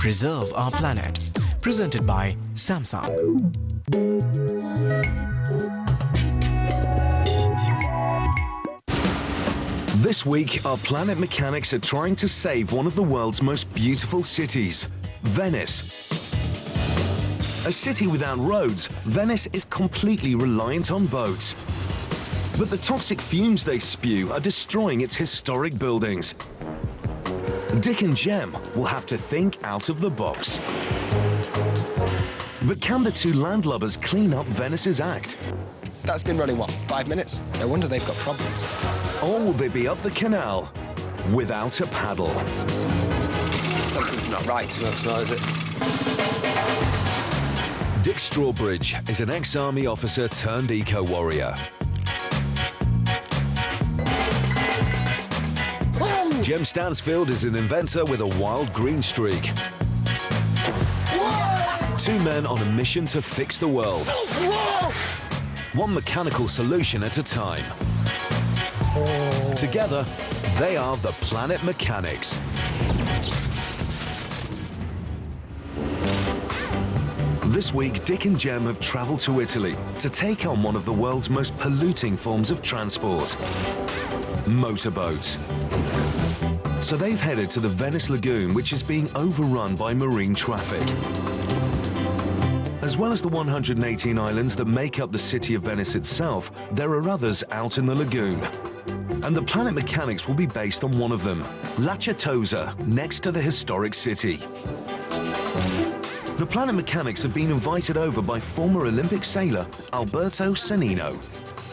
Preserve Our Planet, presented by Samsung. This week, our planet mechanics are trying to save one of the world's most beautiful cities, Venice. A city without roads, Venice is completely reliant on boats. But the toxic fumes they spew are destroying its historic buildings. Dick and Jem will have to think out of the box. But can the two landlubbers clean up Venice's act? That's been running, what, 5 minutes? No wonder they've got problems. Or will they be up the canal without a paddle? Something's not right. That's not, is it? Dick Strawbridge is an ex-army officer turned eco-warrior. Jem Stansfield is an inventor with a wild green streak. Whoa! Two men on a mission to fix the world. Whoa! One mechanical solution at a time. Oh. Together, they are the Planet Mechanics. This week, Dick and Jem have traveled to Italy to take on one of the world's most polluting forms of transport, motorboats. So they've headed to the Venice Lagoon, which is being overrun by marine traffic. As well as the 118 islands that make up the city of Venice itself, there are others out in the lagoon. And the Planet Mechanics will be based on one of them, La Certosa, next to the historic city. The Planet Mechanics have been invited over by former Olympic sailor Alberto Sannino.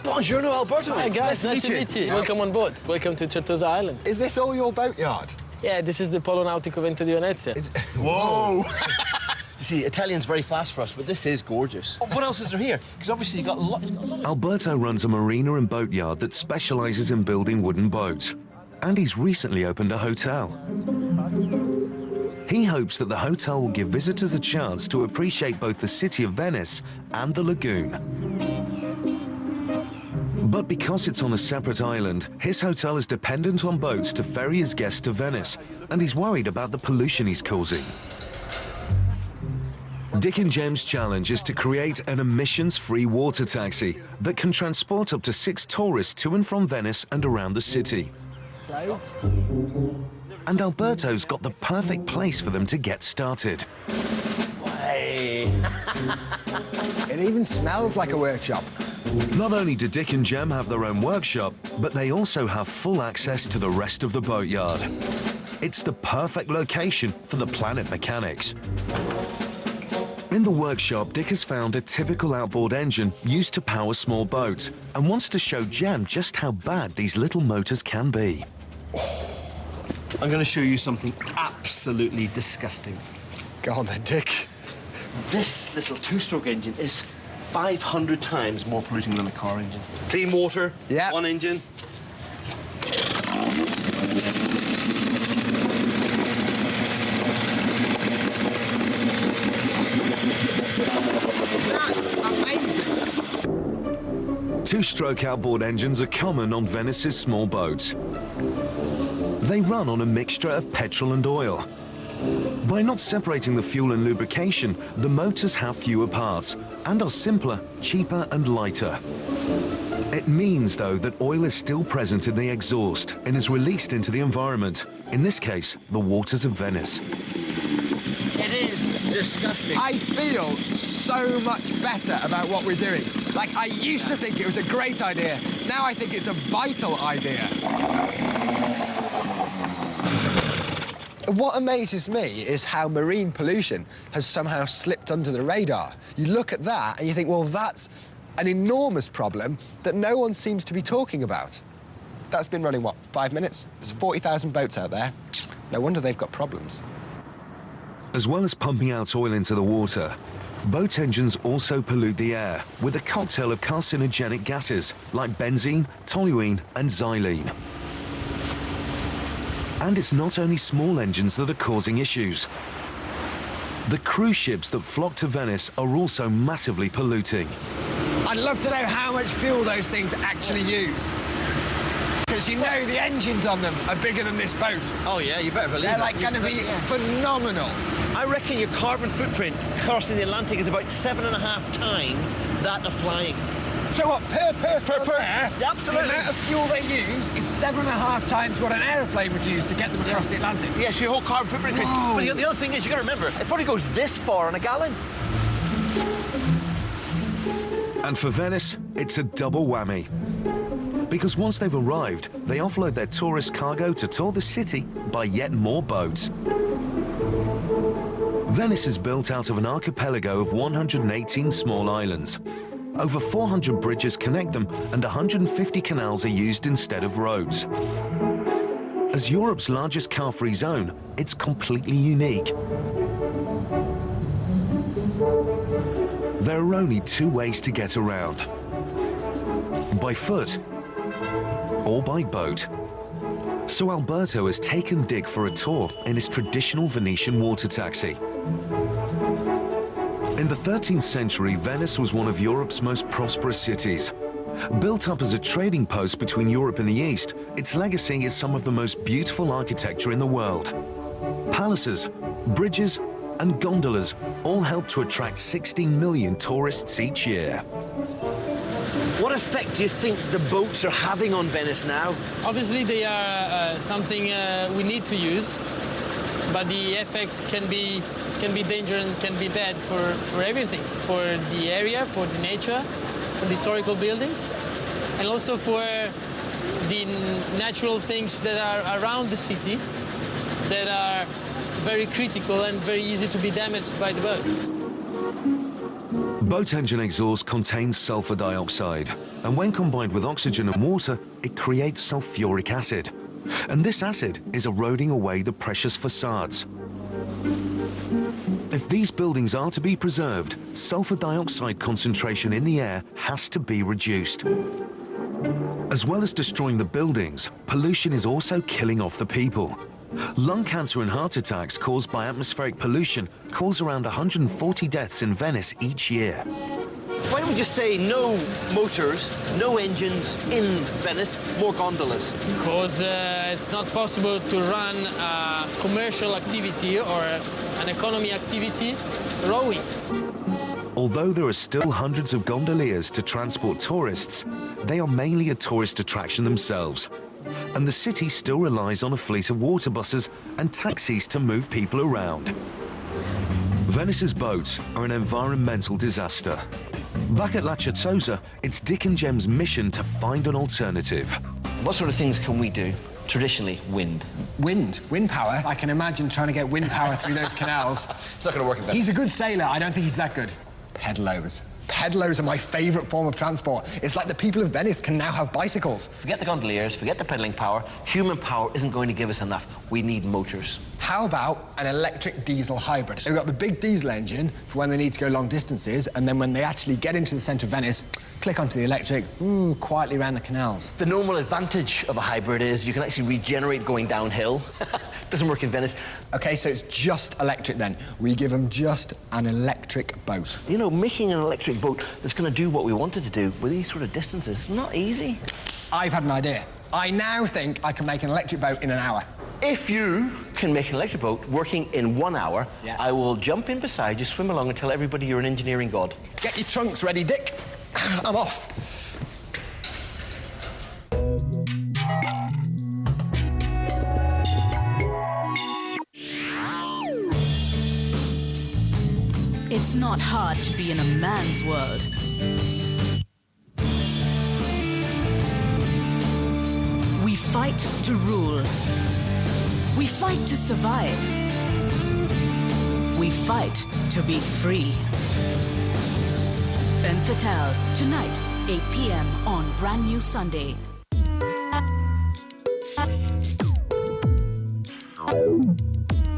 Buongiorno, Alberto. Hi guys, nice to meet you. Welcome on board. Welcome to Certosa Island. Is this all your boatyard? Yeah, this is the Polo Nautico Vento di Venezia. Whoa! You see, Italian's very fast for us, but this is gorgeous. Oh, what else is there here? Because obviously you've got a lot of... Alberto runs a marina and boatyard that specializes in building wooden boats. And he's recently opened a hotel. He hopes that the hotel will give visitors a chance to appreciate both the city of Venice and the lagoon. But because it's on a separate island, his hotel is dependent on boats to ferry his guests to Venice, and he's worried about the pollution he's causing. Dick and Jem's challenge is to create an emissions-free water taxi that can transport up to 6 tourists to and from Venice and around the city. And Alberto's got the perfect place for them to get started. Hey. It even smells like a workshop. Not only do Dick and Jem have their own workshop, but they also have full access to the rest of the boatyard. It's the perfect location for the Planet Mechanics. In the workshop, Dick has found a typical outboard engine used to power small boats and wants to show Jem just how bad these little motors can be. I'm going to show you something absolutely disgusting. Go on then, Dick. This little two-stroke engine is 500 times more polluting than a car engine. Clean water, yeah. One engine. That's amazing. Two-stroke outboard engines are common on Venice's small boats. They run on a mixture of petrol and oil. By not separating the fuel and lubrication, the motors have fewer parts and are simpler, cheaper and lighter. It means, though, that oil is still present in the exhaust and is released into the environment, in this case, the waters of Venice. It is disgusting. I feel so much better about what we're doing. Like, I used to think it was a great idea. Now I think it's a vital idea. What amazes me is how marine pollution has somehow slipped under the radar. You look at that and you think, well, that's an enormous problem that no one seems to be talking about. That's been running, what, 5 minutes? There's 40,000 boats out there. No wonder they've got problems. As well as pumping out oil into the water, boat engines also pollute the air with a cocktail of carcinogenic gases like benzene, toluene and xylene. And it's not only small engines that are causing issues. The cruise ships that flock to Venice are also massively polluting. I'd love to know how much fuel those things actually use. Because you know the engines on them are bigger than this boat. Oh yeah, you better believe it. They're like going to be phenomenal. I reckon your carbon footprint crossing the Atlantic is about 7.5 times that of flying. So what, per person Per- there, yeah, absolutely. the amount of fuel they use is 7.5 times what an aeroplane would use to get them across the Atlantic? Yes, your whole carbon footprint increases. Whoa. But the other thing is, you got to remember, it probably goes this far in a gallon. And for Venice, it's a double whammy. Because once they've arrived, they offload their tourist cargo to tour the city by yet more boats. Venice is built out of an archipelago of 118 small islands. Over 400 bridges connect them, and 150 canals are used instead of roads. As Europe's largest car-free zone, it's completely unique. There are only two ways to get around: by foot or by boat. So Alberto has taken Dick for a tour in his traditional Venetian water taxi. In the 13th century, Venice was one of Europe's most prosperous cities. Built up as a trading post between Europe and the East, its legacy is some of the most beautiful architecture in the world. Palaces, bridges, and gondolas all help to attract 16 million tourists each year. What effect do you think the boats are having on Venice now? Obviously, they are something we need to use, but the effects can be dangerous and can be bad for everything, for the area, for the nature, for the historical buildings, and also for the natural things that are around the city that are very critical and very easy to be damaged by the boats. Boat engine exhaust contains sulfur dioxide, and when combined with oxygen and water, it creates sulfuric acid. And this acid is eroding away the precious facades. If these buildings are to be preserved, sulfur dioxide concentration in the air has to be reduced. As well as destroying the buildings, pollution is also killing off the people. Lung cancer and heart attacks caused by atmospheric pollution cause around 140 deaths in Venice each year. Why don't we just say no motors, no engines in Venice, more gondolas? Because it's not possible to run a commercial activity or an economy activity rowing. Although there are still hundreds of gondoliers to transport tourists, they are mainly a tourist attraction themselves. And the city still relies on a fleet of water buses and taxis to move people around. Venice's boats are an environmental disaster. Back at La Certosa, it's Dick and Jem's mission to find an alternative. What sort of things can we do? Traditionally, wind. Wind power? I can imagine trying to get wind power through those canals. It's not going to work in Venice. He's a good sailor. I don't think he's that good. Pedalos. Pedalos are my favourite form of transport. It's like the people of Venice can now have bicycles. Forget the gondoliers, forget the pedaling power. Human power isn't going to give us enough. We need motors. How about an electric diesel hybrid? They've got the big diesel engine for when they need to go long distances, and then when they actually get into the centre of Venice, click onto the electric, quietly around the canals. The normal advantage of a hybrid is you can actually regenerate going downhill. Doesn't work in Venice. OK, so it's just electric then. We give them just an electric boat. You know, making an electric boat that's going to do what we wanted to do with these sort of distances is not easy. I've had an idea. I now think I can make an electric boat in an hour. If you can make an electric boat working in 1 hour, Yeah. I will jump in beside you, swim along and tell everybody you're an engineering god. Get your trunks ready, Dick. I'm off. It's not hard to be in a man's world. We fight to rule. We fight to survive. We fight to be free. Femme Fatale, tonight, 8 p.m. on Brand New Sunday.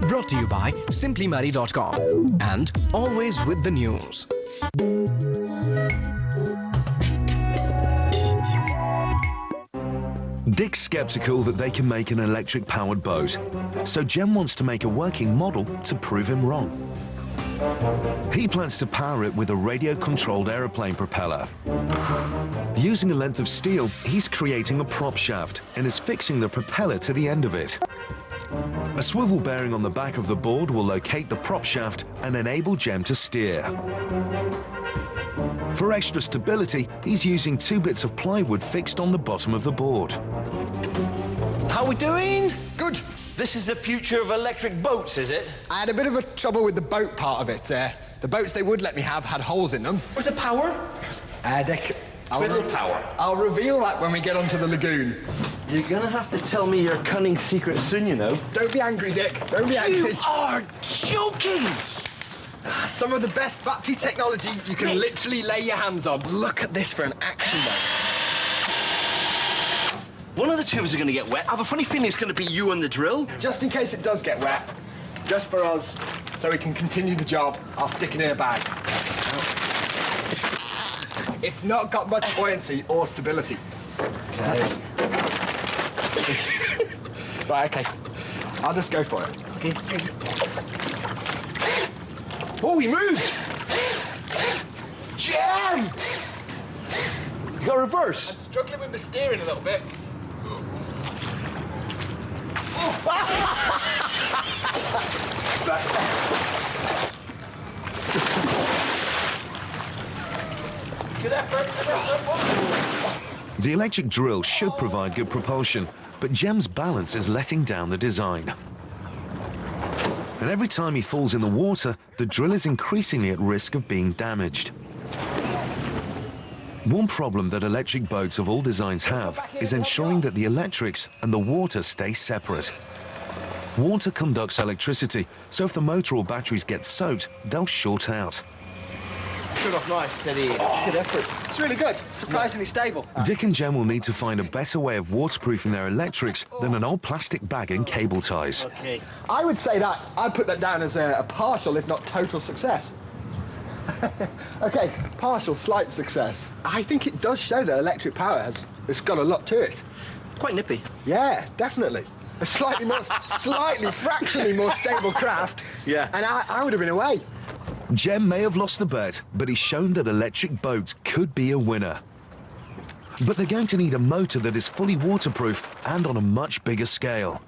Brought to you by simplymurray.com and Always with the News. Dick's skeptical that they can make an electric-powered boat, so Jem wants to make a working model to prove him wrong. He plans to power it with a radio-controlled aeroplane propeller. Using a length of steel, he's creating a prop shaft and is fixing the propeller to the end of it. A swivel bearing on the back of the board will locate the prop shaft and enable Jem to steer. For extra stability, he's using 2 bits of plywood fixed on the bottom of the board. How we doing? Good. This is the future of electric boats, is it? I had a bit of a trouble with the boat part of it. The boats they would let me have had holes in them. Where's the power? Dick, Twiddle power. I'll reveal that when we get onto the lagoon. You're gonna have to tell me your cunning secret soon, you know. Don't be angry, Dick. Don't be angry. You are joking! Some of the best battery technology you can literally lay your hands on. Look at this for an action mode. One of the two of us are gonna get wet. I have a funny feeling it's gonna be you and the drill. Just in case it does get wet, just for us, so we can continue the job, I'll stick it in a bag. It's not got much buoyancy or stability. Okay. Right, okay. I'll just go for it. Okay. Oh, he moved! Jam! You got reverse. I'm struggling with the steering a little bit. Good effort. The electric drill should provide good propulsion, but Jem's balance is letting down the design. And every time he falls in the water, the drill is increasingly at risk of being damaged. One problem that electric boats of all designs have is ensuring that the electrics and the water stay separate. Water conducts electricity, so if the motor or batteries get soaked, they'll short out. Good off, nice, steady. Good effort. It's really good. Surprisingly stable. Dick and Jem will need to find a better way of waterproofing their electrics than an old plastic bag and cable ties. Okay. I would say that, I'd put that down as a partial, if not total success. Okay, partial, slight success. I think it does show that electric power it's got a lot to it. Quite nippy. Yeah, definitely. A slightly fractionally more stable craft. Yeah. And I would have been away. Jem may have lost the bet, but he's shown that electric boats could be a winner. But they're going to need a motor that is fully waterproof and on a much bigger scale.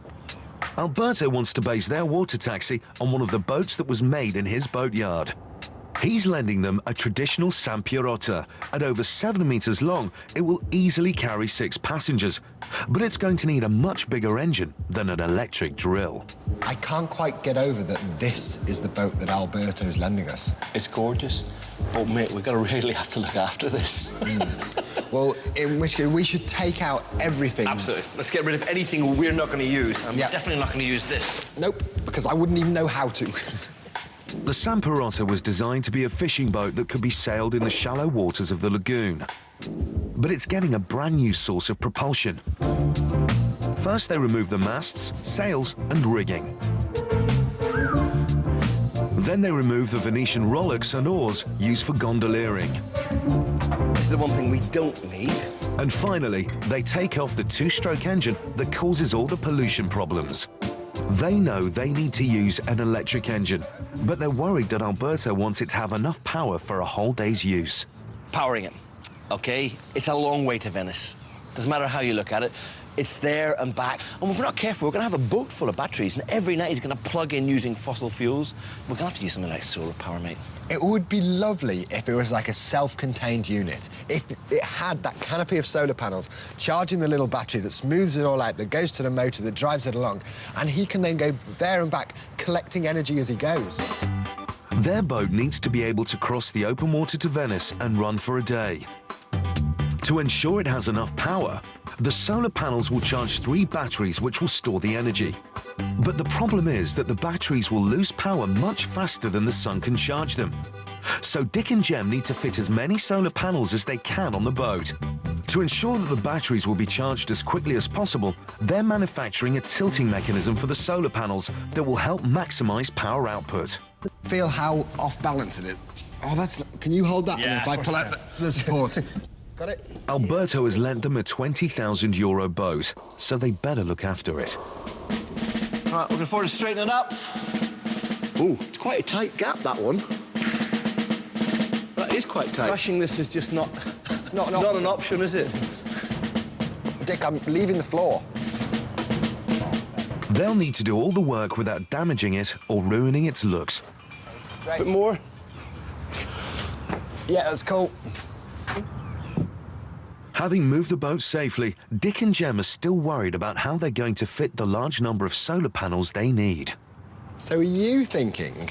Alberto wants to base their water taxi on one of the boats that was made in his boatyard. He's lending them a traditional San Pierotta. At over 7 meters long, it will easily carry 6 passengers, but it's going to need a much bigger engine than an electric drill. I can't quite get over that this is the boat that Alberto's lending us. It's gorgeous. But mate, we're gonna really have to look after this. Well, in which case we should take out everything. Absolutely. Let's get rid of anything we're not gonna use. I'm definitely not gonna use this. Nope, because I wouldn't even know how to. The San Pierotta was designed to be a fishing boat that could be sailed in the shallow waters of the lagoon. But it's getting a brand new source of propulsion. First, they remove the masts, sails, and rigging. Then they remove the Venetian rowlocks and oars used for gondoliering. This is the one thing we don't need. And finally, they take off the 2-stroke engine that causes all the pollution problems. They know they need to use an electric engine, but they're worried that Alberto wants it to have enough power for a whole day's use. Powering it, okay? It's a long way to Venice. Doesn't matter how you look at it. It's there and back. And if we're not careful, we're going to have a boat full of batteries, and every night he's going to plug in using fossil fuels. We're going to have to use something like solar power, mate. It would be lovely if it was like a self-contained unit. If it had that canopy of solar panels charging the little battery that smooths it all out, that goes to the motor, that drives it along, and he can then go there and back, collecting energy as he goes. Their boat needs to be able to cross the open water to Venice and run for a day. To ensure it has enough power, the solar panels will charge 3 batteries which will store the energy. But the problem is that the batteries will lose power much faster than the sun can charge them. So Dick and Jem need to fit as many solar panels as they can on the boat. To ensure that the batteries will be charged as quickly as possible, they're manufacturing a tilting mechanism for the solar panels that will help maximize power output. Feel how off balance it is. Oh, that's... Can you hold that? Yeah, if I pull out the support. Got it? Alberto has lent them a €20,000 boat, so they better look after it. All right, we're going forward to straighten it up. Ooh, it's quite a tight gap, that one. That is quite tight. Crashing this is just not an option, is it? Dick, I'm leaving the floor. They'll need to do all the work without damaging it or ruining its looks. A bit more. Yeah, that's cool. Having moved the boat safely, Dick and Jem are still worried about how they're going to fit the large number of solar panels they need. So are you thinking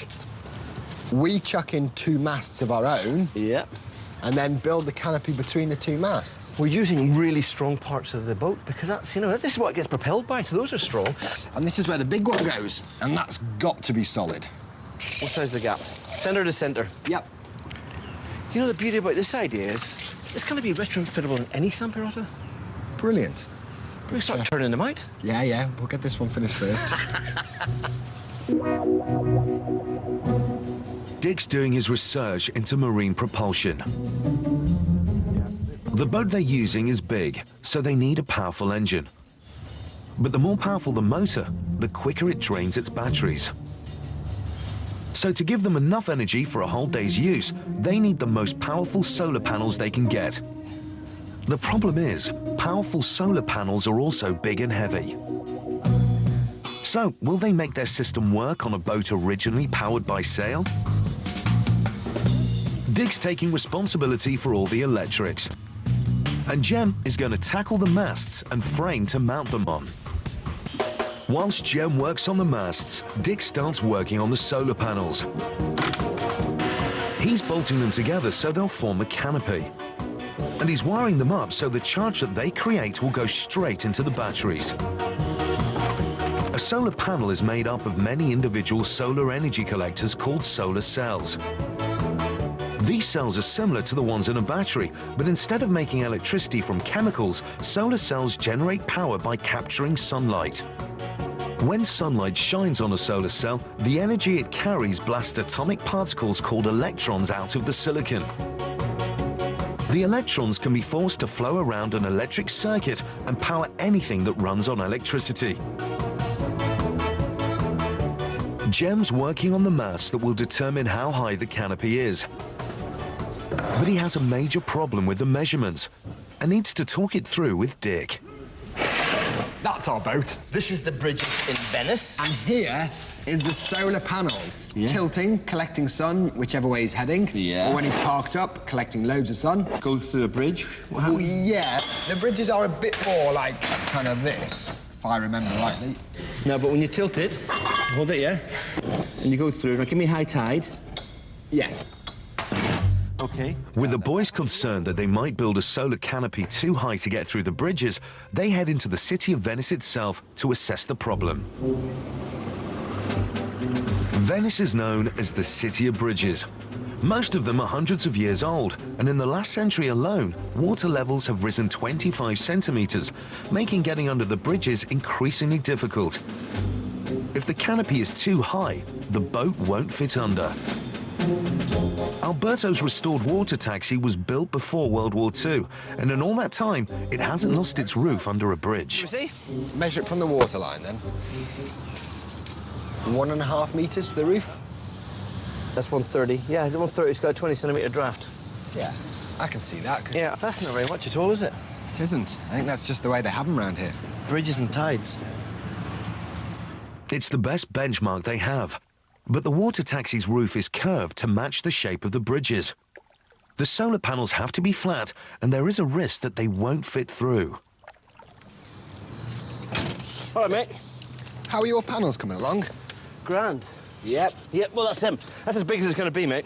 we chuck in 2 masts of our own Yeah. and then build the canopy between the 2 masts? We're using really strong parts of the boat because that's, you know, this is what it gets propelled by, so those are strong. And this is where the big one goes, and that's got to be solid. What size is the gap? Centre to centre. Yep. You know, the beauty about this idea is it's going to be retrofittable in any Sampirotta. Brilliant. We start turning them out. Yeah, we'll get this one finished first. Dick's doing his research into marine propulsion. The boat they're using is big, so they need a powerful engine. But the more powerful the motor, the quicker it drains its batteries. So to give them enough energy for a whole day's use, they need the most powerful solar panels they can get. The problem is, powerful solar panels are also big and heavy. So, will they make their system work on a boat originally powered by sail? Dick's taking responsibility for all the electrics. And Jem is going to tackle the masts and frame to mount them on. Whilst Jem works on the masts, Dick starts working on the solar panels. He's bolting them together so they'll form a canopy. And he's wiring them up so the charge that they create will go straight into the batteries. A solar panel is made up of many individual solar energy collectors called solar cells. These cells are similar to the ones in a battery, but instead of making electricity from chemicals, solar cells generate power by capturing sunlight. When sunlight shines on a solar cell, the energy it carries blasts atomic particles called electrons out of the silicon. The electrons can be forced to flow around an electric circuit and power anything that runs on electricity. Jem's working on the mass that will determine how high the canopy is. But he has a major problem with the measurements and needs to talk it through with Dick. That's our boat. This is the bridge in Venice. And here is the solar panels. Tilting, collecting sun, whichever way he's heading. Yeah. Or when he's parked up, collecting loads of sun. Go through a bridge. What Well, happens? yeah, the bridges are a bit more like kind of this, if I remember rightly. No, but when you tilt it, hold it, yeah? And you go through. Now, give me high tide. Yeah. Okay. With the boys concerned that they might build a solar canopy too high to get through the bridges, they head into the city of Venice itself to assess the problem. Venice is known as the City of Bridges. Most of them are hundreds of years old, and in the last century alone, water levels have risen 25 centimeters, making getting under the bridges increasingly difficult. If the canopy is too high, the boat won't fit under. Alberto's restored water taxi was built before World War II, and in all that time, it hasn't lost its roof under a bridge. You see? Measure it from the waterline, then. 1.5 meters to the roof? That's 130. Yeah, 130. It's got a 20 centimetre draft. Yeah, I can see that. Yeah, that's not very much at all, is it? It isn't. I think that's just the way they have them around here. Bridges and tides. It's the best benchmark they have. But the water taxi's roof is curved to match the shape of the bridges. The solar panels have to be flat, and there is a risk that they won't fit through. All right, mate. How are your panels coming along? Grand. Yep. Yep, well, that's them. That's as big as it's going to be, mate.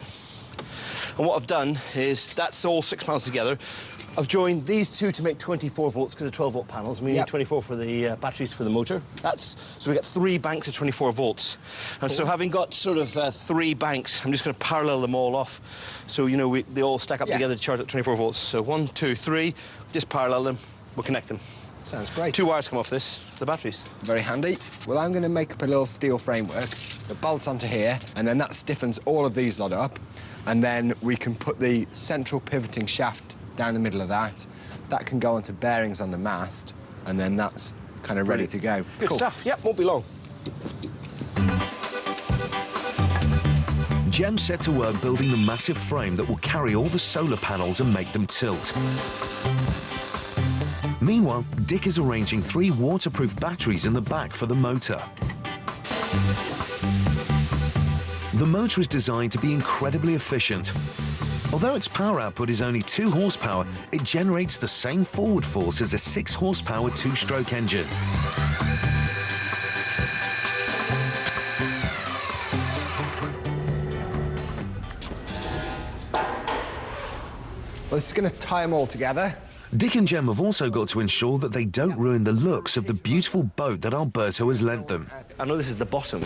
And what I've done is, that's all 6 panels together. I've joined these two to make 24 volts because they're 12-volt panels. And we need 24 for the batteries for the motor. So we get 3 banks of 24 volts. And so having got sort of 3 banks, I'm just going to parallel them all off. So, you know, they all stack up together to charge at 24 volts. So 1, 2, 3, just parallel them, we'll connect them. Sounds great. 2 wires come off this to the batteries. Very handy. Well, I'm going to make up a little steel framework that bolts onto here, and then that stiffens all of these lot up. And then we can put the central pivoting shaft down the middle of that. That can go onto bearings on the mast, and then that's kind of ready to go. Good stuff. Yep, won't be long. Jem set to work building the massive frame that will carry all the solar panels and make them tilt. Meanwhile, Dick is arranging 3 waterproof batteries in the back for the motor. The motor is designed to be incredibly efficient. Although its power output is only 2 horsepower, it generates the same forward force as a 6 horsepower 2-stroke engine. Well, this is going to tie them all together. Dick and Jem have also got to ensure that they don't ruin the looks of the beautiful boat that Alberto has lent them. I know this is the bottom,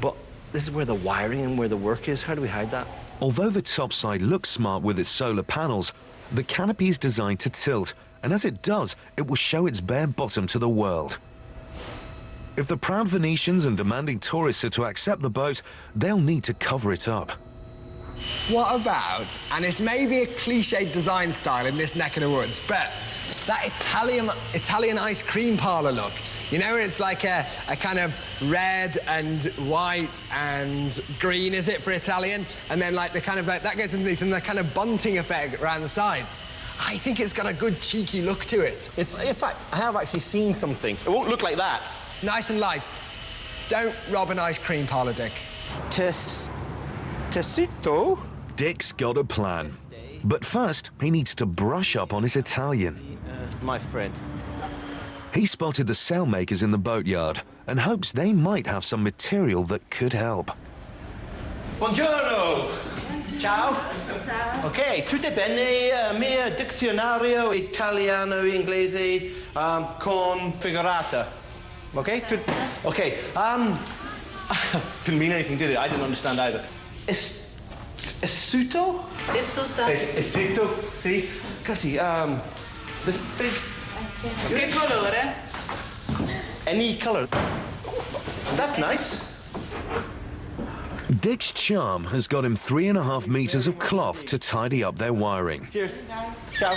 but this is where the wiring and where the work is. How do we hide that? Although the top side looks smart with its solar panels, the canopy is designed to tilt, and as it does, it will show its bare bottom to the world. If the proud Venetians and demanding tourists are to accept the boat, they'll need to cover it up. What about, and it's maybe a cliched design style in this neck of the woods, but that Italian ice cream parlor look. You know, where it's like a kind of red and white and green, is it, for Italian? And then like the kind of like, that gets underneath and the kind of bunting effect around the sides. I think it's got a good cheeky look to it. In fact, I have actually seen something. It won't look like that. It's nice and light. Don't rob an ice cream parlor, Dick. Tessuto? Dick's got a plan. But first, he needs to brush up on his Italian. My friend. He spotted the sailmakers in the boatyard and hopes they might have some material that could help. Buongiorno! Ciao! Ok, tutto bene, mio dizionario italiano-inglese con figurata. Okay? Okay, didn't mean anything, did it? I didn't understand either. Tessuto? Tessuto, see? Così, this big... Che colore? Any color. That's nice. Dick's charm has got him 3.5 meters of cloth to tidy up their wiring. Cheers. Ciao.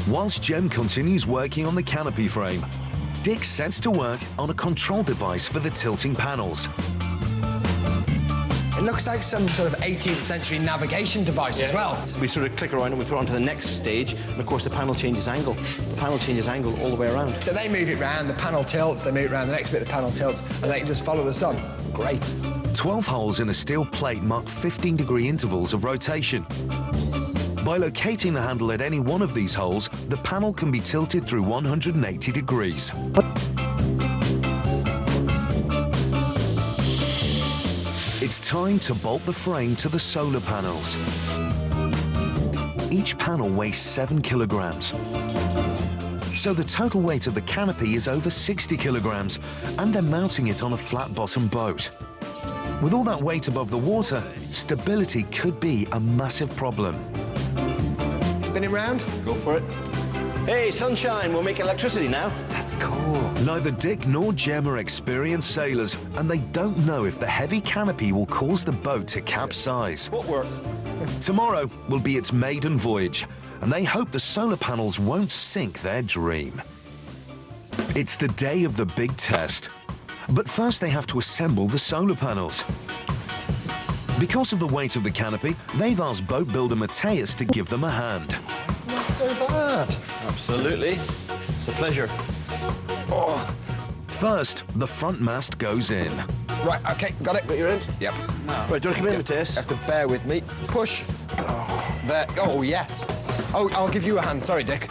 Whilst Jem continues working on the canopy frame, Dick sets to work on a control device for the tilting panels. It looks like some sort of 18th century navigation device as well. We sort of click around and we put it onto the next stage, and of course the panel changes angle. The panel changes angle all the way around. So they move it round, the panel tilts, they move it round, the next bit the panel tilts, and they can just follow the sun. Great. 12 holes in a steel plate mark 15-degree intervals of rotation. By locating the handle at any one of these holes, the panel can be tilted through 180 degrees. It's time to bolt the frame to the solar panels. Each panel weighs 7 kilograms. So the total weight of the canopy is over 60 kilograms, and they're mounting it on a flat-bottom boat. With all that weight above the water, stability could be a massive problem. Spin it round? Go for it. Hey, sunshine, we'll make electricity now. That's cool. Neither Dick nor Jem are experienced sailors, and they don't know if the heavy canopy will cause the boat to capsize. What work? Tomorrow will be its maiden voyage, and they hope the solar panels won't sink their dream. It's the day of the big test. But first they have to assemble the solar panels. Because of the weight of the canopy, they've asked boat builder Mateus to give them a hand. It's not so bad. Absolutely. It's a pleasure. Oh. First, the front mast goes in. Right, OK, got it. You're in? Yep. Right, do you want to come in, Mateus? You have to bear with me. Push. Oh, there. Oh, yes. Oh, I'll give you a hand. Sorry, Dick.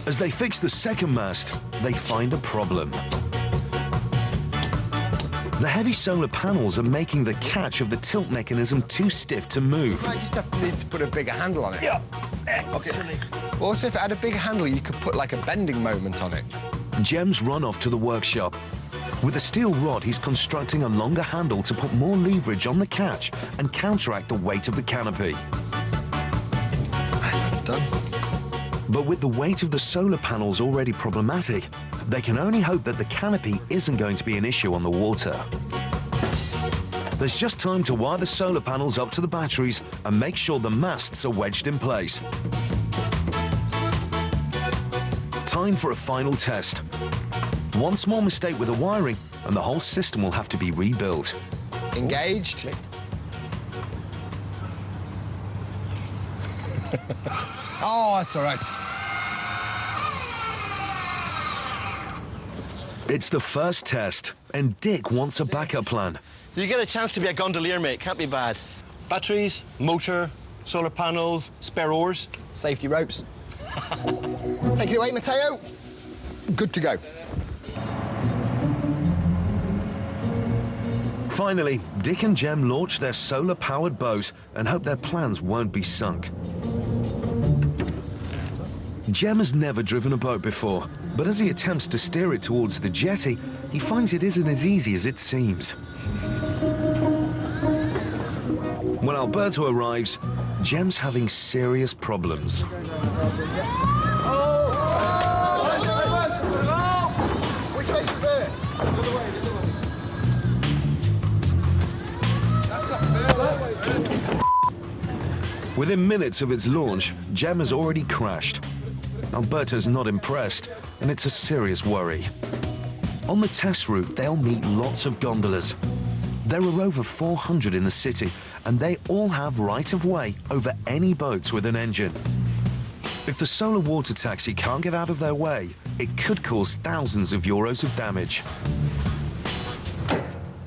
As they fix the second mast, they find a problem. The heavy solar panels are making the catch of the tilt mechanism too stiff to move. I just need to put a bigger handle on it. Yeah. Excellent. Okay. Also, if it had a bigger handle, you could put like a bending moment on it. Jem's run off to the workshop. With a steel rod, he's constructing a longer handle to put more leverage on the catch and counteract the weight of the canopy. Right, that's done. But with the weight of the solar panels already problematic, they can only hope that the canopy isn't going to be an issue on the water. There's just time to wire the solar panels up to the batteries and make sure the masts are wedged in place. Time for a final test. One small mistake with the wiring and the whole system will have to be rebuilt. Engaged. Oh, that's all right. It's the first test, and Dick wants a backup plan. You get a chance to be a gondolier, mate. Can't be bad. Batteries, motor, solar panels, spare oars. Safety ropes. Take it away, Matteo. Good to go. Finally, Dick and Jem launch their solar-powered boat and hope their plans won't be sunk. Jem has never driven a boat before, but as he attempts to steer it towards the jetty, he finds it isn't as easy as it seems. When Alberto arrives, Jem's having serious problems. Which way's the bird? The other way, the other way. Within minutes of its launch, Jem has already crashed. Alberto's not impressed, and it's a serious worry. On the test route, they'll meet lots of gondolas. There are over 400 in the city, and they all have right-of-way over any boats with an engine. If the solar water taxi can't get out of their way, it could cause thousands of euros of damage.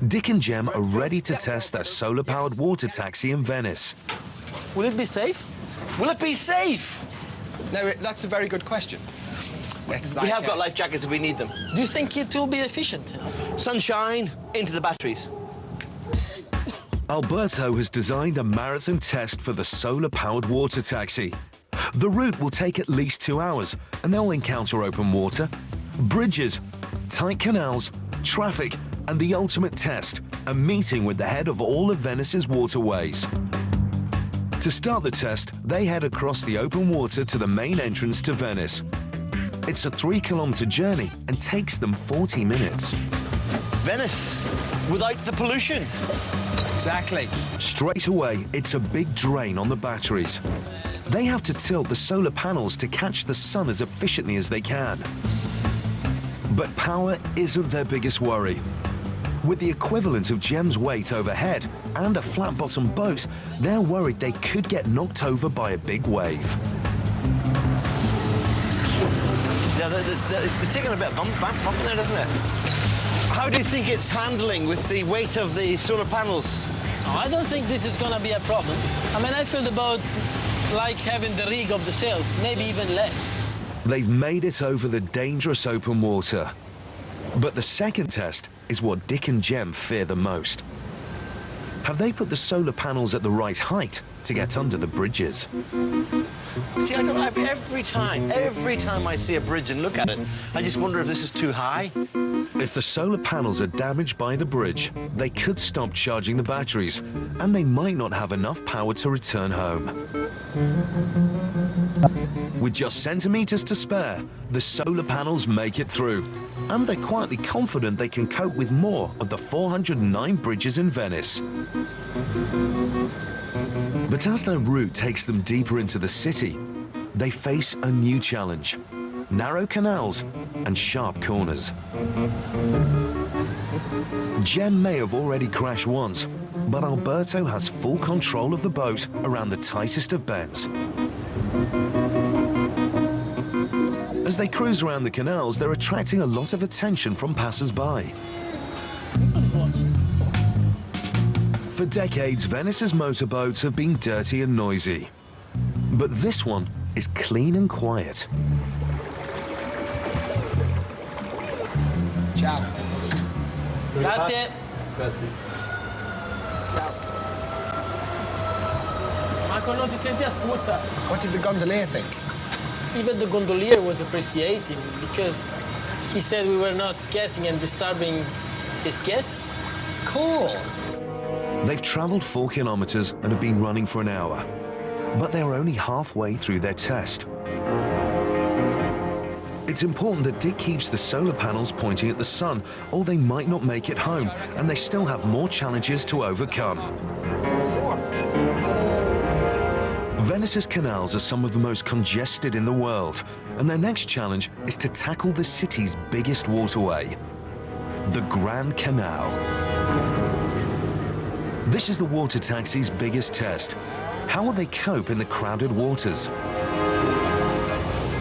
Dick and Jem are ready to test their solar-powered water taxi in Venice. Will it be safe? Will it be safe? No, that's a very good question. We have got life jackets if we need them. Do you think it will be efficient? Sunshine, into the batteries. Alberto has designed a marathon test for the solar-powered water taxi. The route will take at least 2 hours, and they'll encounter open water, bridges, tight canals, traffic, and the ultimate test, a meeting with the head of all of Venice's waterways. To start the test, they head across the open water to the main entrance to Venice. It's a 3-kilometer journey and takes them 40 minutes. Venice, without the pollution. Exactly. Straight away, it's a big drain on the batteries. They have to tilt the solar panels to catch the sun as efficiently as they can. But power isn't their biggest worry. With the equivalent of Jem's weight overhead and a flat-bottom boat, they're worried they could get knocked over by a big wave. Yeah, it's taking a bit of bump there, doesn't it? How do you think it's handling with the weight of the solar panels? Oh, I don't think this is going to be a problem. I mean, I feel the boat like having the rig of the sails, maybe even less. They've made it over the dangerous open water. But the second test is what Dick and Jem fear the most. Have they put the solar panels at the right height to get under the bridges? See, every time I see a bridge and look at it, I just wonder if this is too high. If the solar panels are damaged by the bridge, they could stop charging the batteries, and they might not have enough power to return home. With just centimeters to spare, the solar panels make it through, and they're quietly confident they can cope with more of the 409 bridges in Venice. But as their route takes them deeper into the city, they face a new challenge: narrow canals and sharp corners. Jem may have already crashed once, but Alberto has full control of the boat around the tightest of bends. As they cruise around the canals, they're attracting a lot of attention from passers-by. For decades, Venice's motorboats have been dirty and noisy. But this one is clean and quiet. Ciao. Grazie. Grazie. Marco, non ti senti espulsa? What did the gondolier think? Even the gondolier was appreciating because he said we were not guessing and disturbing his guests. Cool. They've traveled 4 kilometers and have been running for an hour, but they're only halfway through their test. It's important that Dick keeps the solar panels pointing at the sun, or they might not make it home, and they still have more challenges to overcome. Venice's canals are some of the most congested in the world, and their next challenge is to tackle the city's biggest waterway, the Grand Canal. This is the water taxi's biggest test. How will they cope in the crowded waters?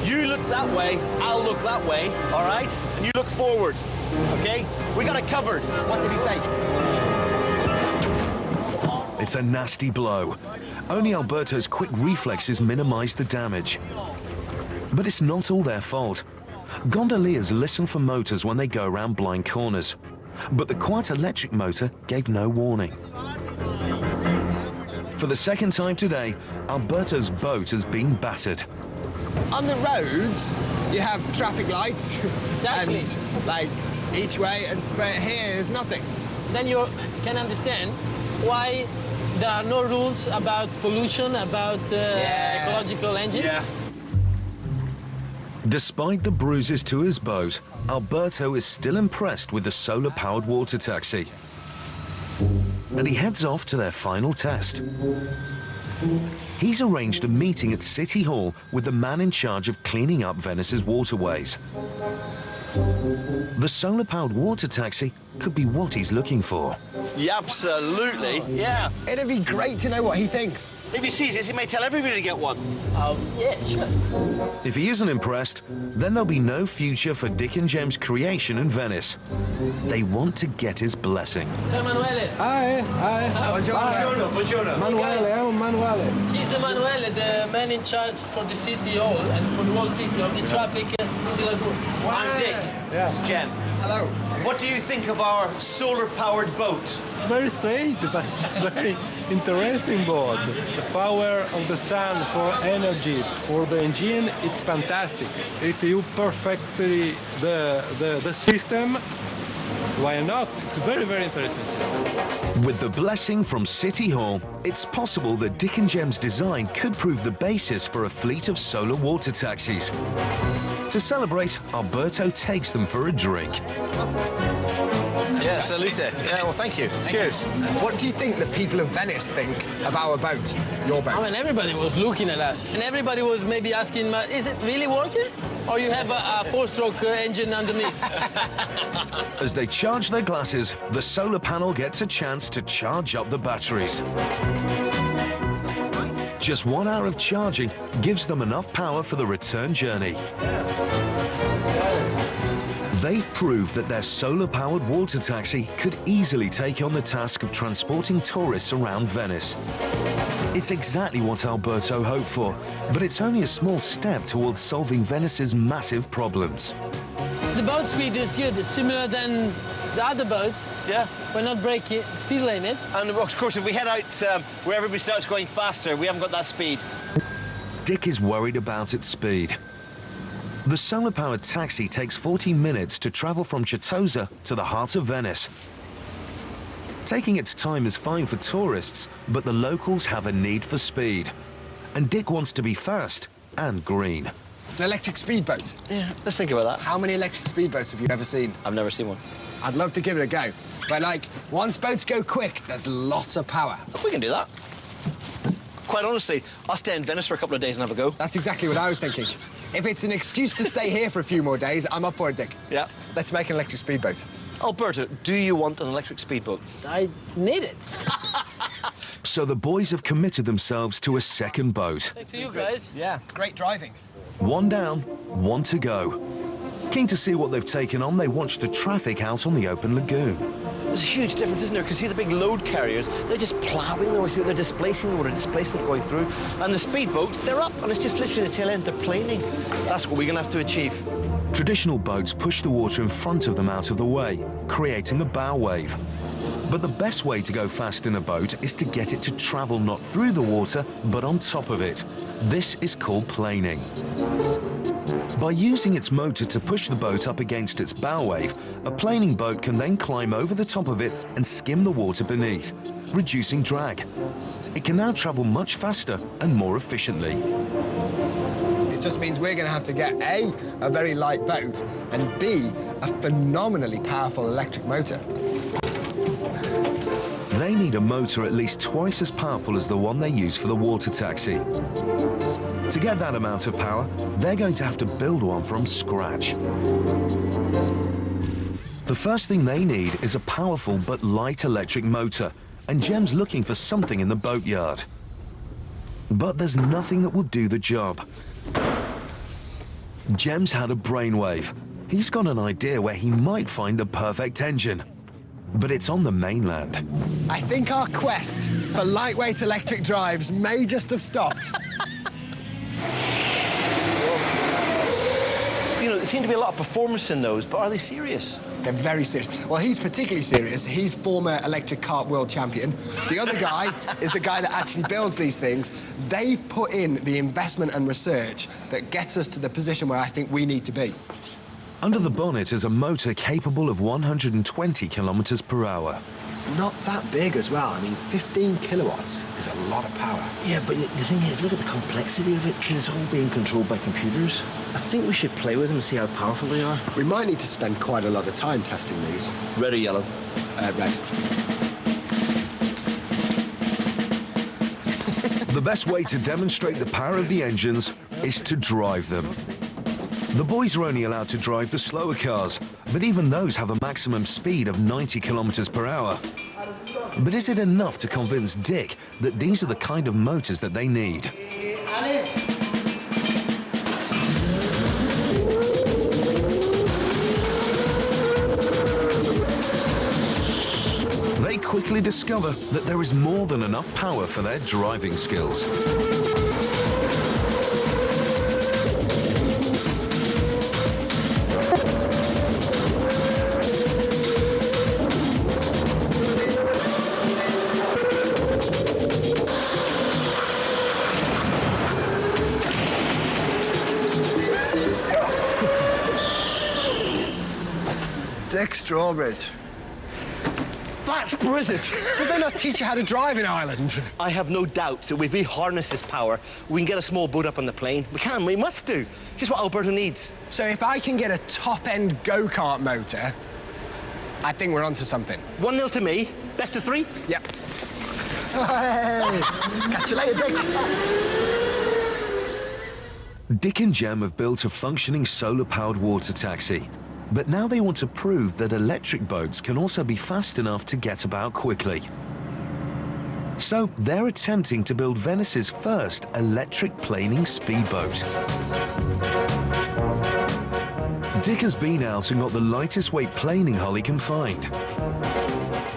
You look that way, I'll look that way, all right? And you look forward. Okay? We got it covered. What did he say? It's a nasty blow. Only Alberto's quick reflexes minimize the damage. But it's not all their fault. Gondoliers listen for motors when they go around blind corners. But the quiet electric motor gave no warning. For the second time today, Alberto's boat has been battered. On the roads, you have traffic lights. Exactly. And, like, each way, but here there's nothing. Then you can understand why there are no rules about pollution, about ecological engines. Yeah. Despite the bruises to his boat, Alberto is still impressed with the solar-powered water taxi. And he heads off to their final test. He's arranged a meeting at City Hall with the man in charge of cleaning up Venice's waterways. The solar-powered water taxi could be what he's looking for. Yeah, absolutely. Yeah. It'd be great to know what he thinks. If he sees this, he may tell everybody to get one. Yeah, sure. If he isn't impressed, then there'll be no future for Dick and Jem's creation in Venice. They want to get his blessing. Ciao Emanuele. Hi. Buongiorno, buongiorno. Manuele, I'm Manuele. He's the Emanuele, the man in charge for the city hall and for the whole city of the traffic in the lagoon. I'm Dick. Yeah. It's Jem. Hello. What do you think of our solar-powered boat? It's very strange, but it's very interesting boat. The power of the sun for energy, for the engine, it's fantastic. If you perfectly the system, why not? It's a very, very interesting system. With the blessing from City Hall, it's possible that Dick and Jem's design could prove the basis for a fleet of solar water taxis. To celebrate, Alberto takes them for a drink. Yeah, salute. Yeah, well, thank you. Cheers. What do you think the people of Venice think of our boat, your boat? I mean, everybody was looking at us. And everybody was maybe asking, is it really working? Or you have a four-stroke engine underneath? As they charge their glasses, the solar panel gets a chance to charge up the batteries. Just 1 hour of charging gives them enough power for the return journey. They've proved that their solar-powered water taxi could easily take on the task of transporting tourists around Venice. It's exactly what Alberto hoped for, but it's only a small step towards solving Venice's massive problems. The boat speed is good. It's similar than the other boats. Yeah. We're not breaking speed limits. And of course, if we head out where everybody starts going faster, we haven't got that speed. Dick is worried about its speed. The solar-powered taxi takes 40 minutes to travel from Certosa to the heart of Venice. Taking its time is fine for tourists, but the locals have a need for speed. And Dick wants to be fast and green. An electric speedboat. Yeah, let's think about that. How many electric speedboats have you ever seen? I've never seen one. I'd love to give it a go. But, like, once boats go quick, there's lots of power. We can do that. Quite honestly, I'll stay in Venice for a couple of days and have a go. That's exactly what I was thinking. If it's an excuse to stay here for a few more days, I'm up for it, Dick. Yeah. Let's make an electric speedboat. Alberto, do you want an electric speedboat? I need it. So the boys have committed themselves to a second boat. Thanks to you guys. Yeah. Great driving. One down, one to go. Keen to see what they've taken on, they watch the traffic out on the open lagoon. There's a huge difference, isn't there? Because see the big load carriers, they're just ploughing their way through, they're displacing the water, displacement going through. And the speedboats, they're up, and it's just literally the tail end, they're planing. That's what we're going to have to achieve. Traditional boats push the water in front of them out of the way, creating a bow wave. But the best way to go fast in a boat is to get it to travel not through the water, but on top of it. This is called planing. By using its motor to push the boat up against its bow wave, a planing boat can then climb over the top of it and skim the water beneath, reducing drag. It can now travel much faster and more efficiently. It just means we're going to have to get A, a very light boat, and B, a phenomenally powerful electric motor. They need a motor at least twice as powerful as the one they use for the water taxi. To get that amount of power, they're going to have to build one from scratch. The first thing they need is a powerful but light electric motor, and Jem's looking for something in the boatyard. But there's nothing that will do the job. Jem's had a brainwave. he's got an idea where he might find the perfect engine. But it's on the mainland. I think our quest for lightweight electric drives may just have stopped. You know, there seem to be a lot of performance in those, but are they serious? They're very serious. Well, he's particularly serious. He's former electric kart world champion. The other guy is the guy that actually builds these things. They've put in the investment and research that gets us to the position where I think we need to be. Under the bonnet is a motor capable of 120 kilometers per hour. It's not that big as well. I mean, 15 kilowatts is a lot of power. Yeah, but the thing is, look at the complexity of it. It's all being controlled by computers. I think we should play with them and see how powerful they are. We might need to spend quite a lot of time testing these. Red or yellow? Red. The best way to demonstrate the power of the engines is to drive them. The boys are only allowed to drive the slower cars, but even those have a maximum speed of 90 kilometers per hour. But is it enough to convince Dick that these are the kind of motors that they need? They quickly discover that there is more than enough power for their driving skills. Dick Strawbridge. That's brilliant. Did they not teach you how to drive in Ireland? I have no doubt that if we harness this power, we can get a small boat up on the plane. We must do. It's just what Alberta needs. So if I can get a top-end go-kart motor, I think we're onto something. 1-0 to me. Best of 3? Yep. Hey! Catch you later, Dick. Dick and Jem have built a functioning solar-powered water taxi. But now they want to prove that electric boats can also be fast enough to get about quickly. So they're attempting to build Venice's first electric planing speedboat. Dick has been out and got the lightest weight planing hull he can find.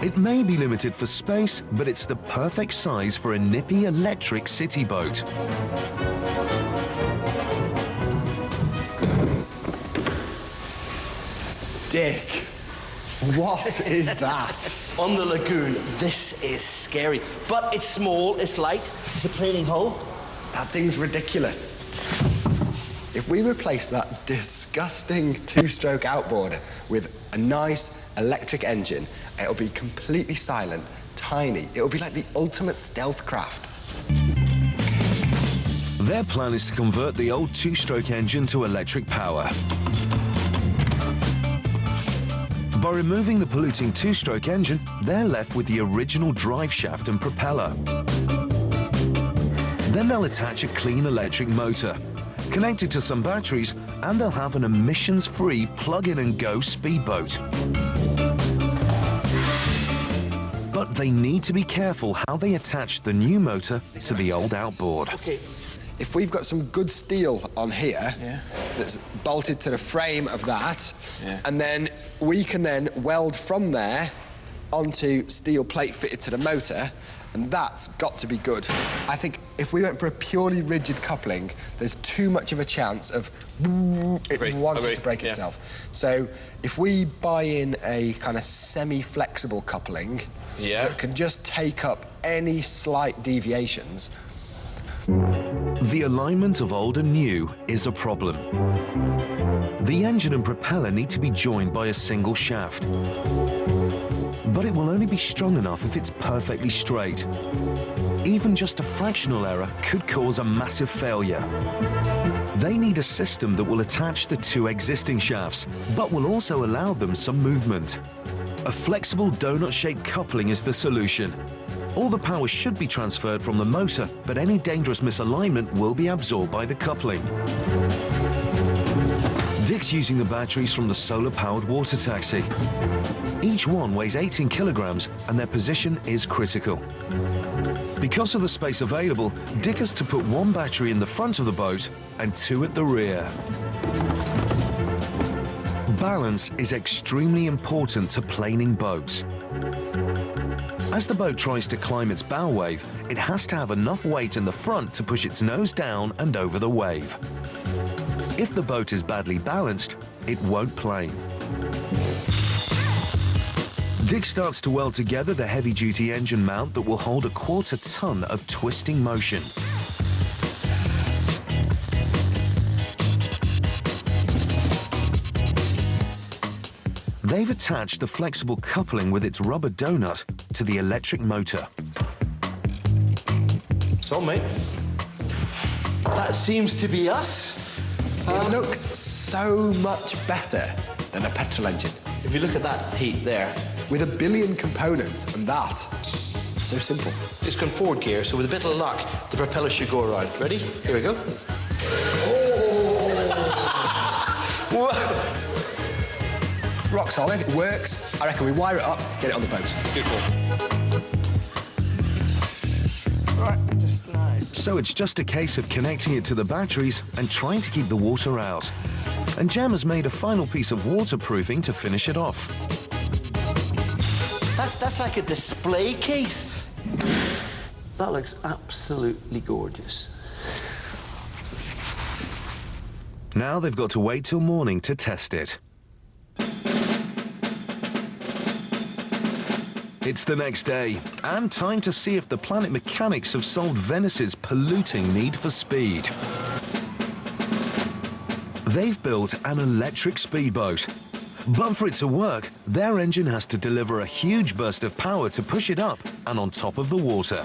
It may be limited for space, but it's the perfect size for a nippy electric city boat. Dick, what is that? On the lagoon, this is scary. But it's small, it's light, it's a planing hull. That thing's ridiculous. If we replace that disgusting two-stroke outboard with a nice electric engine, it'll be completely silent, tiny. It'll be like the ultimate stealth craft. Their plan is to convert the old two-stroke engine to electric power. By removing the polluting two-stroke engine, they're left with the original drive shaft and propeller. Then they'll attach a clean electric motor, connect it to some batteries, and they'll have an emissions-free plug-in-and-go speedboat. But they need to be careful how they attach the new motor to the old outboard. Okay. If we've got some good steel on here that's bolted to the frame of that, and then we can then weld from there onto steel plate fitted to the motor, and that's got to be good. I think if we went for a purely rigid coupling, there's too much of a chance of it wanting to break itself. So if we buy in a kind of semi-flexible coupling that can just take up any slight deviations. The alignment of old and new is a problem. The engine and propeller need to be joined by a single shaft. But it will only be strong enough if it's perfectly straight. Even just a fractional error could cause a massive failure. They need a system that will attach the two existing shafts, but will also allow them some movement. A flexible donut-shaped coupling is the solution. All the power should be transferred from the motor, but any dangerous misalignment will be absorbed by the coupling. Dick's using the batteries from the solar-powered water taxi. Each one weighs 18 kilograms, and their position is critical. Because of the space available, Dick has to put one battery in the front of the boat and two at the rear. Balance is extremely important to planing boats. As the boat tries to climb its bow wave, it has to have enough weight in the front to push its nose down and over the wave. If the boat is badly balanced, it won't plane. Dick starts to weld together the heavy-duty engine mount that will hold 1/4 ton of twisting motion. They've attached the flexible coupling with its rubber donut to the electric motor. So, mate, that seems to be us. It looks so much better than a petrol engine. If you look at that heat there, With 1 billion components and that, so simple. it's gone forward gear, so with a bit of luck, the propeller should go around. Ready? Here we go. Whoa. It's rock solid, it works. I reckon we wire it up, get it on the boat. Good call. Right, just nice. So it's just a case of connecting it to the batteries and trying to keep the water out. And Jam has made a final piece of waterproofing to finish it off. That's like a display case. That looks absolutely gorgeous. Now they've got to wait till morning to test it. It's the next day, and time to see if the Planet mechanics have solved Venice's polluting need for speed. They've built an electric speedboat. But for it to work, their engine has to deliver a huge burst of power to push it up and on top of the water.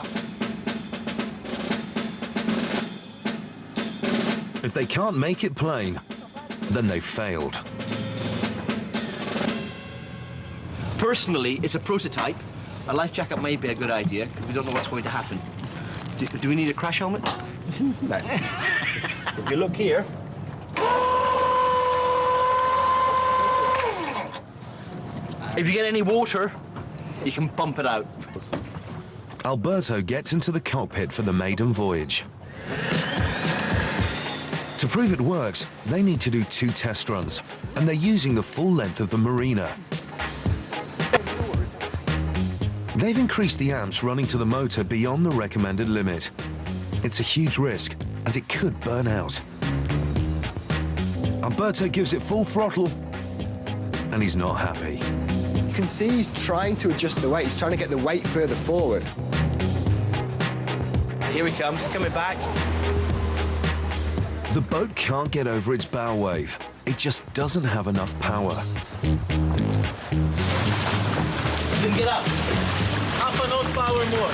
If they can't make it plane, then they've failed. Personally, it's a prototype. A life jacket may be a good idea, because we don't know what's going to happen. Do we need a crash helmet? No. If you look here... If you get any water, you can pump it out. Alberto gets into the cockpit for the maiden voyage. To prove it works, they need to do 2 test runs, and they're using the full length of the marina. They've increased the amps running to the motor beyond the recommended limit. It's a huge risk, as it could burn out. Alberto gives it full throttle, and he's not happy. You can see he's trying to adjust the weight. He's trying to get the weight further forward. Here he comes, coming back. The boat can't get over its bow wave. It just doesn't have enough power. Then get up. Half an horsepower more.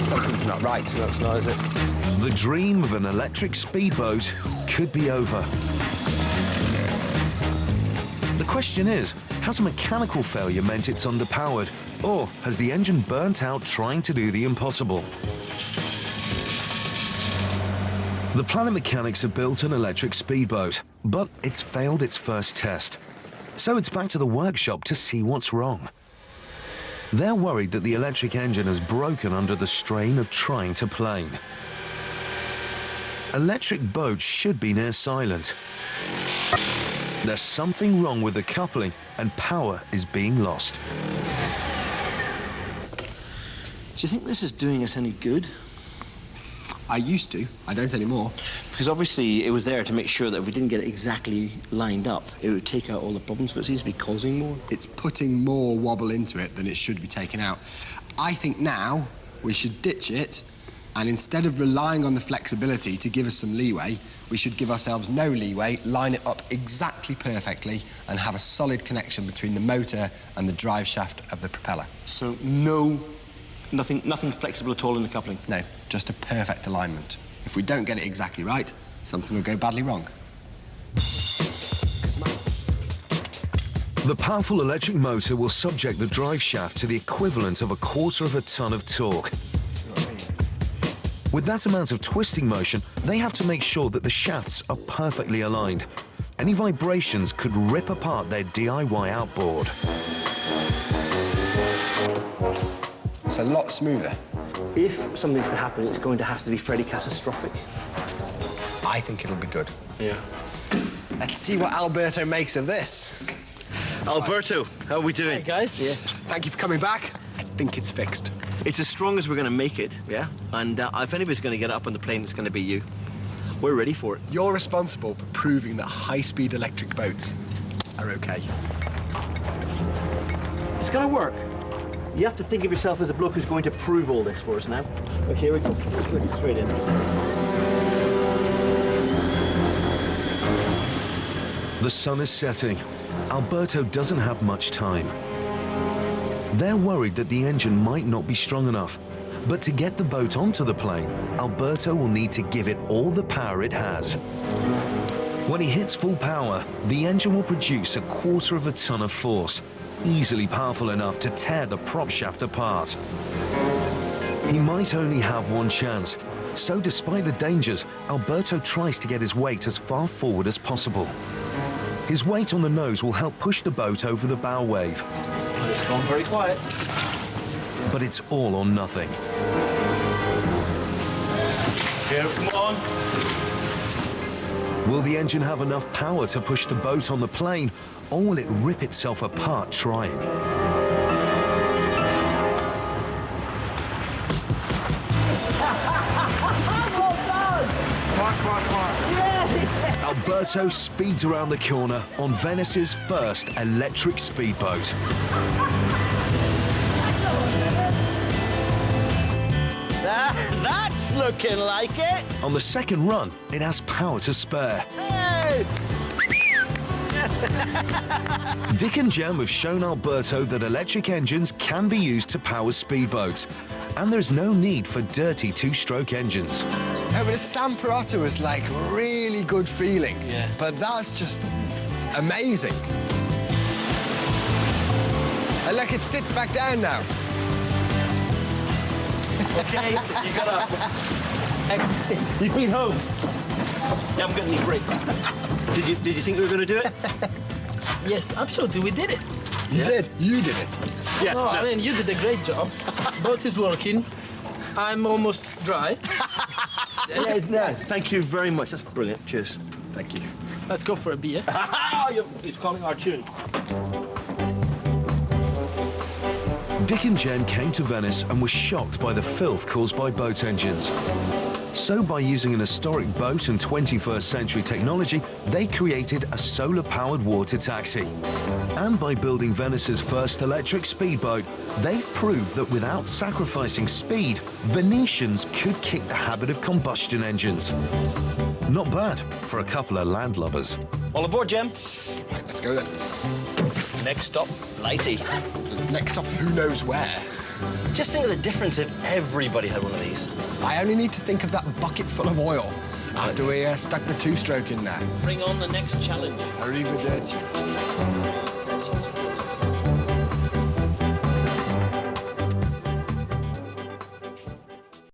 Something's not right. No, it's not, is it? The dream of an electric speedboat could be over. The question is, has a mechanical failure meant it's underpowered, or has the engine burnt out trying to do the impossible? The Planet mechanics have built an electric speedboat, but it's failed its first test. So it's back to the workshop to see what's wrong. They're worried that the electric engine has broken under the strain of trying to plane. Electric boats should be near silent. There's something wrong with the coupling, and power is being lost. Do you think this is doing us any good? I used to. I don't anymore. Because obviously it was there to make sure that if we didn't get it exactly lined up, it would take out all the problems, but it seems to be causing more. It's putting more wobble into it than it should be taken out. I think now we should ditch it, and instead of relying on the flexibility to give us some leeway, we should give ourselves no leeway, line it up exactly perfectly, and have a solid connection between the motor and the drive shaft of the propeller. So nothing flexible at all in the coupling? No, just a perfect alignment. If we don't get it exactly right, something will go badly wrong. The powerful electric motor will subject the drive shaft to the equivalent of 1/4 ton of torque. With that amount of twisting motion, they have to make sure that the shafts are perfectly aligned. Any vibrations could rip apart their DIY outboard. It's a lot smoother. If something's to happen, it's going to have to be fairly catastrophic. I I think it'll be good. Yeah. Let's see what Alberto makes of this. Alberto, how are we doing? Hey, guys. Yeah. Thank you for coming back. I think it's fixed. It's as strong as we're going to make it, yeah? And if anybody's going to get up on the plane, it's going to be you. We're ready for it. You're responsible for proving that high-speed electric boats are okay. It's going to work. You have to think of yourself as a bloke who's going to prove all this for us now. Okay, here we go. Let's put it straight in. The sun is setting. Alberto doesn't have much time. They're worried that the engine might not be strong enough. But to get the boat onto the plane, Alberto will need to give it all the power it has. When he hits full power, the engine will produce 1/4 ton of force, easily powerful enough to tear the prop shaft apart. He might only have one chance, so despite the dangers, Alberto tries to get his weight as far forward as possible. His weight on the nose will help push the boat over the bow wave. It's gone very quiet. But it's all or nothing. Here, come on. Will the engine have enough power to push the boat on the plane, or will it rip itself apart trying? Alberto speeds around the corner on Venice's first electric speedboat. That's looking like it. On the second run, it has power to spare. Hey! Dick and Jem have shown Alberto that electric engines can be used to power speedboats, and there's no need for dirty two-stroke engines. No, but a Samparotto was like really good feeling. Yeah. But that's just amazing. And look, it sits back down now. Okay, you got up. You've been home. You haven't got any brakes. Did you think we were going to do it? Yes, absolutely, we did it. You did. You did it. Yeah. No, I mean, you did a great job. Boat is working. I'm almost dry. Yeah, thank you very much. That's brilliant. Cheers. Thank you. Let's go for a beer. It's calling our tune. Dick and Jen came to Venice and were shocked by the filth caused by boat engines. So by using an historic boat and 21st century technology, they created a solar-powered water taxi. And by building Venice's first electric speedboat, they've proved that without sacrificing speed, Venetians could kick the habit of combustion engines. Not bad for a couple of landlubbers. All aboard, Jem. Right, let's go then. Next stop, Blighty. Next stop, who knows where? Just think of the difference if everybody had one of these. I only need to think of that bucket full of oil after we stuck the two-stroke in there. Bring on the next challenge. Arrivederci.